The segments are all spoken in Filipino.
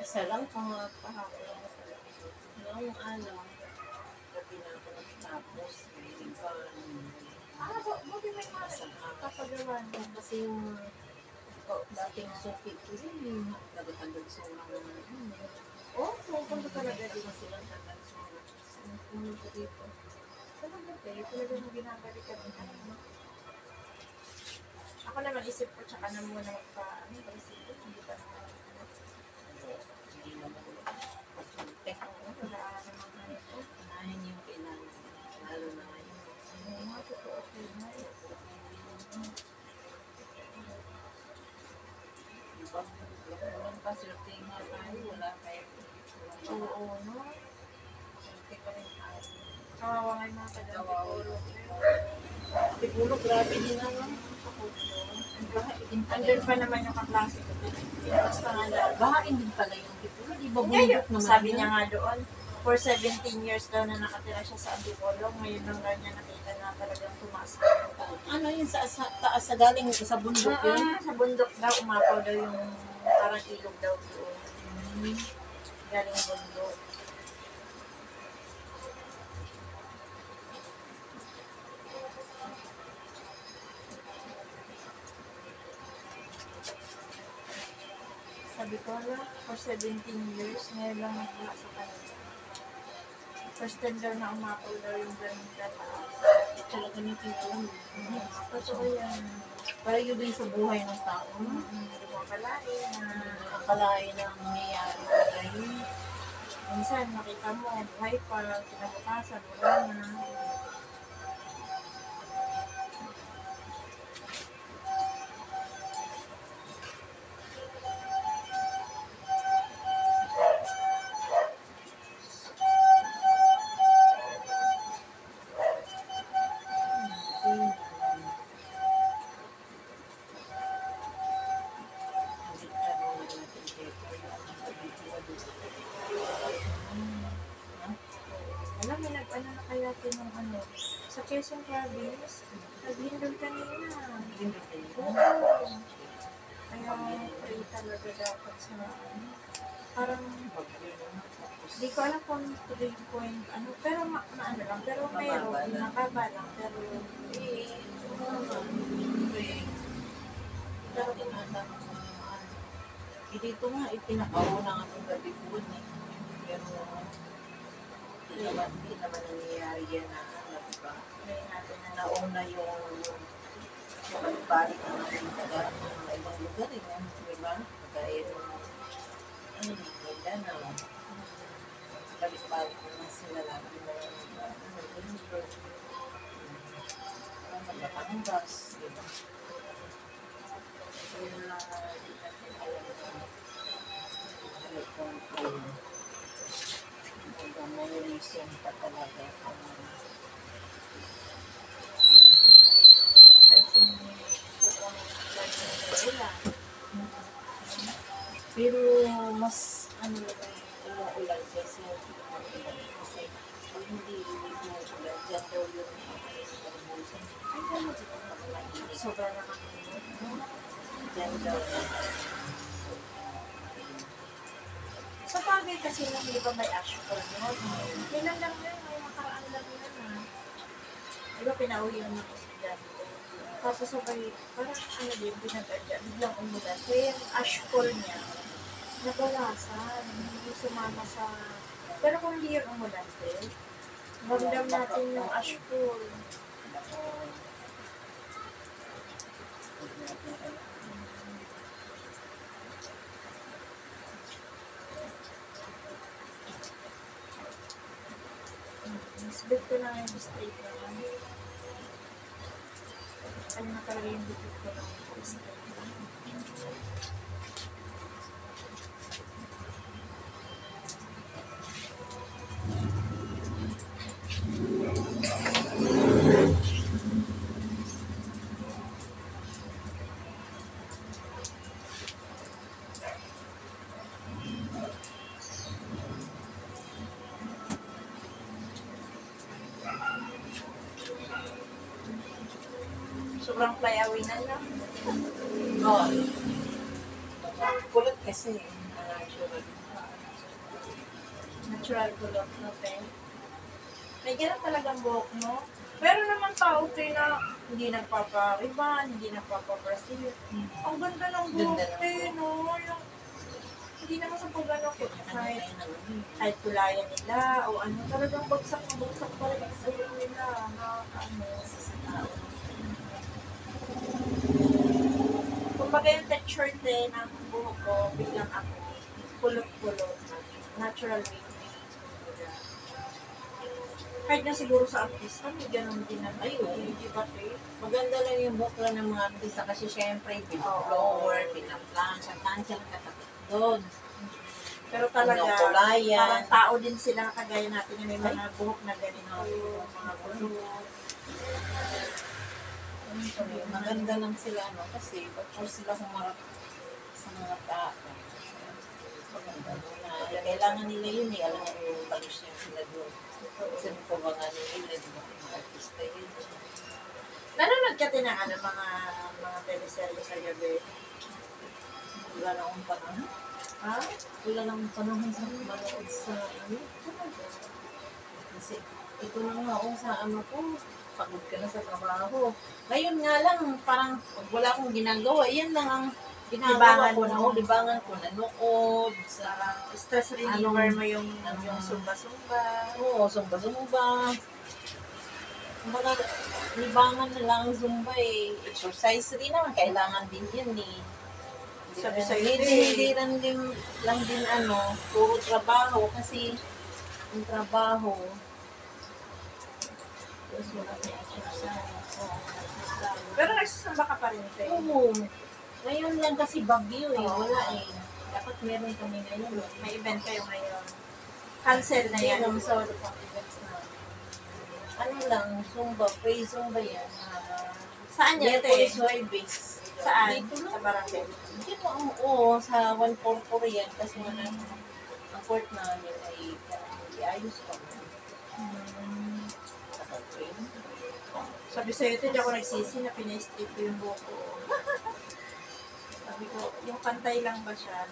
Isa lang pahapon lang isa lang. Noong gabi na ako nagtapos, may iba, Buti may kapagawa niya. kasi yung dating suki ko rin, tagatagad sa mga Oh, pupunta talaga dito dito. sila tagal sa mga pumunta dito. Talaga tayo, talaga mo ginabalikan mo. Ako naman isip ko, tsaka na muna magpa-isip ko, hindi pa naman. Hindi naman patunte. Wala naman ganito. Unahin yung kailangan, lalo na ngayon. Oo nga, totoo po na. Diba? Walang paswerte nga tayo, wala kayo. Oo, no? Swerte pa rin tayo. Kawawa nga yung mga taga-Antipolo. Siguro grabe din naman sa kulto. Andun pa naman yung kaklase ko. Basta nga lang. Bahain din pala yung Antipolo. Di ba Ngayon, bundok naman sabi yun? niya nga doon, for 17 years daw na nakatira siya sa Antipolo, ngayon lang daw niya nakita na talagang tumaas. Ano yun sa taas sa galing sa bundok yun? Sa bundok daw, umapaw daw yung parang ilog daw doon. Galing bundok. Sabi ko na, for 17 years, ngayon lang nakita sa kanila. First time daw na umapaw daw yung ganun kataas. Talaga nito yun. Totoo yan. Para yun din sa buhay ng tao. Hindi mo akalain na Akalain na ang nangyayari ngayon. minsan nakita mo, buhay pa, kinabukasan, wala na. Alam mo, nag-ano na kaya tinong ano, sa Quezon Province, naghindol kanina. Oo. Kaya pray talaga dapat sa ano. Parang, di ko alam kung 3 point, ano, pero ano lang, pero meron, nakaba lang, pero, Pero tinatama ko dito nga, ipinakauna nga ng gabi po eh. Pero, hindi naman nangyayari yan na, diba? pray natin na Nauna yung balik ng mga ibang lugar eh. Diba? Kagaya ng Mindanao. Balik-balik naman sila lagi na Batangas. Diba? So yun lang di natin alam na control. Hanggang may reason pa talaga ay kung wala. pero mas ano na umuulan kasi kasi pag hindi umuulan dyan daw yung pag-ubusan ay ano dito pag-ulan Sobra naman. dyan daw Sa bagay kasi nung di ba may action for yun? Kailan lang yun, may makaraan lang yun ha. Di ba pinauwi yung mga estudyante? Tapos sabay, parang ano din, pinag-adya, biglang umulan. Kaya yung ash fall niya, nabawasan, hindi sumama sa... Pero kung hindi yung umulan, ramdam natin yung ash fall. Nasbit ko na yung straight naman. Ano na talaga yung bukit ko na yung straight naman. Sobrang fly-away na lang. oh kulot kasi natural natural kulot na pen. May ganun talagang buhok, no? Meron naman tao tayo na hindi nagpapa-ribbon, hindi nagpapa-brasil. Ang ganda ng buhok Ganda ng tayo, no? Yung, hindi naman sa pagano ko kahit kulayan nila o ano, talagang bagsak na bagsak talaga sa buhok nila na ano. Kumbaga yung texture din ng buhok ko, biglang ako, kulot-kulot, natural way. Kahit na siguro sa artista, may ganun din na. Ay, oo. Di ba, te? Maganda lang yung buhok lang ng mga artista kasi syempre, pinag-flower, pinag-plancha, plancha lang katapos doon. Pero talaga, Pinakulayan. parang tao din sila kagaya natin na may mga buhok na ganito, mga kulot. Maganda lang sila, ano, kasi before sila humarap sa mga tao. Maganda na. Kailangan nila yun eh. Alam mo yung palusya sila doon. Kasi po mga nila, di ba, mga artista yun. Nanonood ka din ng ano, mga teleserye sa gabi? Wala na akong panahon. Ha? Wala na akong panahon sa manood sa ano. Kasi ito na nga ako sa ano ko. Pagod ka na sa trabaho. Ngayon nga lang, parang pag wala akong ginagawa, yan lang ang ginagawa Libangan ko. mo. Libangan ko, nanood. Sa, Parang stress reliever mo yung sumba-sumba. oo, zumba-zumba. Kumbaga, libangan na lang ang zumba eh. Exercise rin naman, kailangan din yan eh. Sabi sa'yo, Hindi lang din ano, puro trabaho kasi yung trabaho, tapos wala may exercise. Pero nagsasamba ka pa rin, te. Oo. Ngayon lang kasi bagyo eh, Oo. wala eh. Dapat meron kami ngayon. May event kayo ngayon. Cancel na yan. Ngayon, sa wala pang events na. Ano lang, Zumba, free Zumba yan. Saan yan, te? Mercury Soybeans. Saan? Dito lang. Sa barangay. Dito, oo, sa 144 yan. Kasi wala ang court namin ay iayos pa. Sa train. Sabi sa'yo, ito, hindi ako nagsisi na pina-strip ko yung buhok ko. Sabi ko, yung pantay lang ba siya?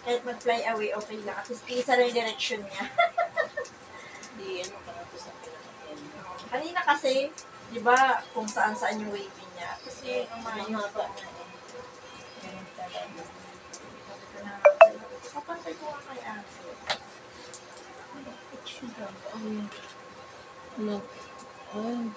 Kahit mag-fly away, okay lang. At least isa lang yung direction niya. Di, ano ka na to sa pinakatyan. Kanina kasi, di ba, kung saan-saan yung wavy niya. Kasi, ang Ang mga haba na eh. Ganun talaga. sabi ko na, kapantay ko nga kay ate. Ano? Ay,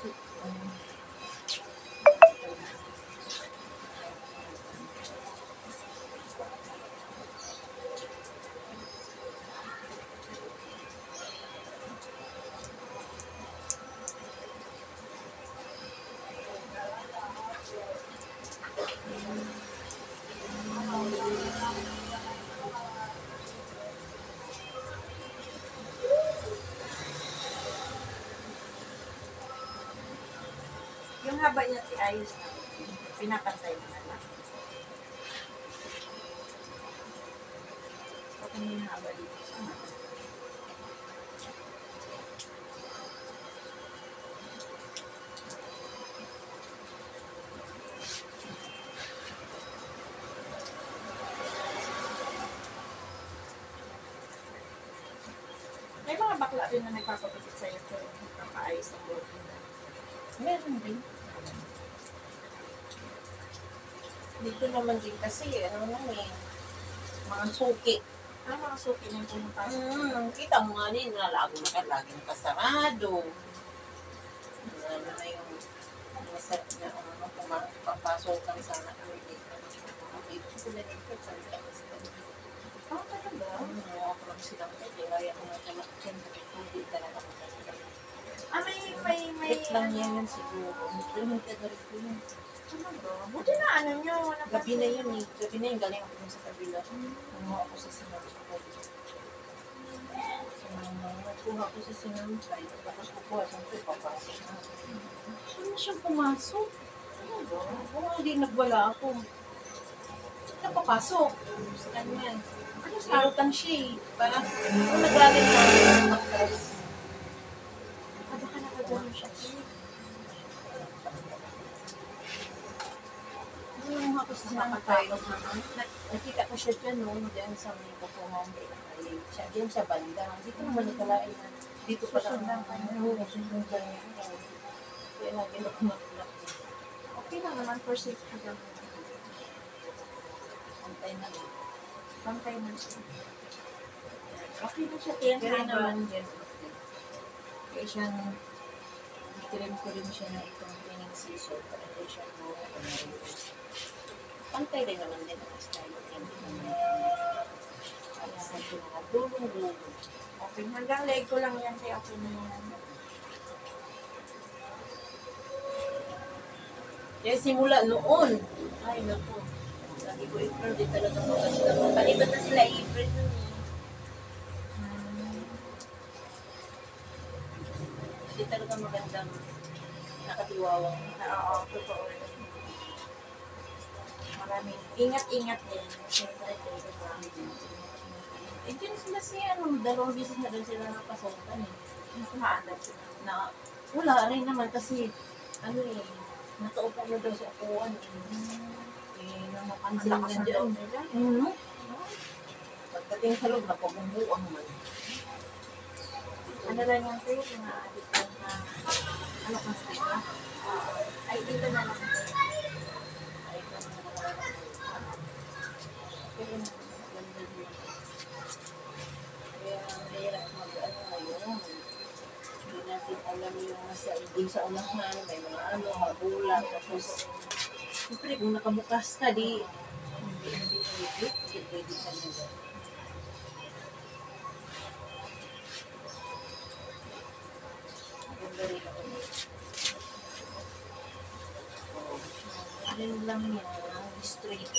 Yung haba niya, ayos na. Pinapantay mo na lang. Okay na yung haba dito sa mata. May mga bakla rin na nagpapapagit sa'yo kung nagpapaayos ng buhok nila. meron din. Dito naman din kasi, ano lang eh, mga suki. Mga suki na yung pumapasok. Kita mo nga din, laging kasarado. Ano na yung masarap na papasok kang sana kami dito. Dito sila dito, sa Talaga? ako lang silang pwede. Kaya ko nga naman dyan, hindi talaga ako kasi. May... Trip lang yan siguro. Yung taga ko yun. Talaga? Buti na ano nyo. Gabi na yun eh. Gabi na yun, galing ako dun sa kabila. Kumuha ako sa sinampay. Nakuha ko sa sinampay. Tapos kukuha, siyempre papasok na. Saan na siyang pumasok? Ano ba? Oo, hindi nagwala ako. Saan na papasok? Sa kanya. Ano sa harutang siya eh. Parang, kung naglalim na ako matras. Baka nakagano siya. Yung ako sa sinangkay. Nakita ko siya dyan noon, dyan sa may kukungan. Siya, dyan siya banda. Hindi ko naman nakalain na dito pa lang. Oo, susundan niya. Kaya lagi na kumakulak. Okay lang naman for safety lang. Antay na lang. Pantay na siya. Okay na siya, tiyan Pero haba. naman din. Kaya siyang ikirim ko rin siya na itong training season para hindi siya pantay rin naman din ang style. Hindi naman kaya sa mga dulong-dulong. Okay, hanggang leg ko lang yan, kaya okay na yan. Kaya simula noon, ay naku, sabi ko, April, di talaga maganda. Palibat na sila April nun eh. Di talaga magandang nakatiwawang. Oo, totoo. Maraming ingat-ingat din. Siyempre, diba? Eh, dyan sila siya, dalawang bisis na rin sila napasukan eh. Mas maandap sila. Na, wala rin naman kasi, ano eh, nakaupo na daw sa upuan eh. Eh, namapansin Ang lakas na ng dyan. loob nila. Pagdating sa loob, napabumuang man. Ano lang yan, sir? Mga addict na, ano kang state na? Ay, dito na lang. Ay, kung pero maganda din. Kaya mahirap mag-ano ngayon. Hindi natin alam yung nasa hindi sa unahan, may mga ano, habulan, tapos siyempre kung nakabukas ka, di hindi pwede ka nila. Maganda rin ako. Alin lang yan, straight.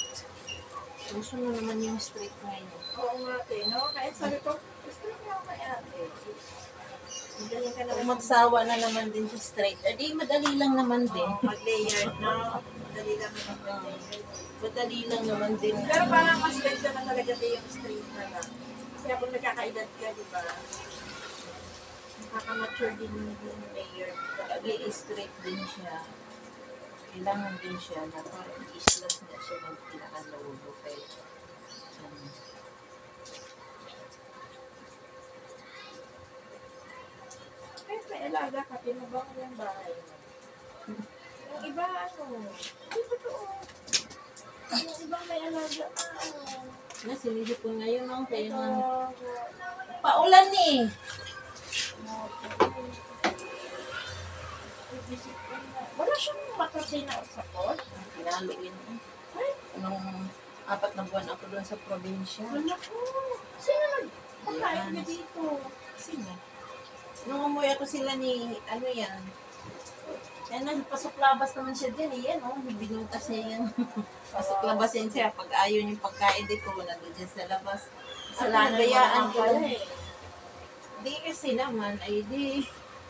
Gusto mo naman yung straight ngayon. Oo nga, te, no? Kaya sabi ko, gusto lang ako kay ate. Magaling ka Kung naman magsawa na naman din sa straight, di madali lang naman din. mag-layered, no? Madali lang naman mag-layered. Madali lang naman din. Pero parang mas ganda na talaga tayo yung straight na lang. Kasi habang nagkakaedad ka, di ba? Nakaka-mature din yung layered. Pag-i-straight din siya. Kailangan din siya na parang islas na siya ng pinaka-lolo. Kaya, Kahit may alaga ka, pinabang yung bahay mo. Yung iba, ano, hindi totoo. Yung ibang may alaga, na sinili ko ngayon ang kaya ito, nga. Paulan eh! wala siyang makasay na usapot. Pinalo yun. Anong 4 na buwan ako doon sa probinsya. Wala ko. Sino nagpakain niya dito? Sino? Nung umuwi ako sila ni, ano yan, yan pasok labas naman siya din eh, yan oh, binutas niya yan. Pasok labas yan siya, pag ayaw yung pagkain dito, nandun dyan sa labas. Kasalanan Gayaan mo ko pala lang. eh. Di kasi naman, ay di.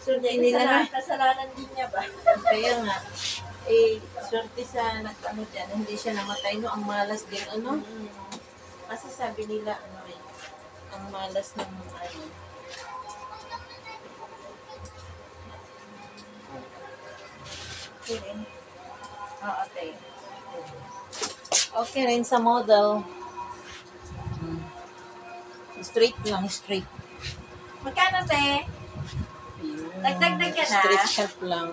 Hindi Hindi nila kasalanan din niya ba? kaya nga, eh, swerte sa ano dyan, hindi siya namatay, no, ang malas din, ano. Kasi sabi nila, ano eh, ang malas ng ano. Okay. Oo, okay. Okay rin sa model. Straight lang, straight. Magkano, te? Dagdag ka na? Straight shot lang.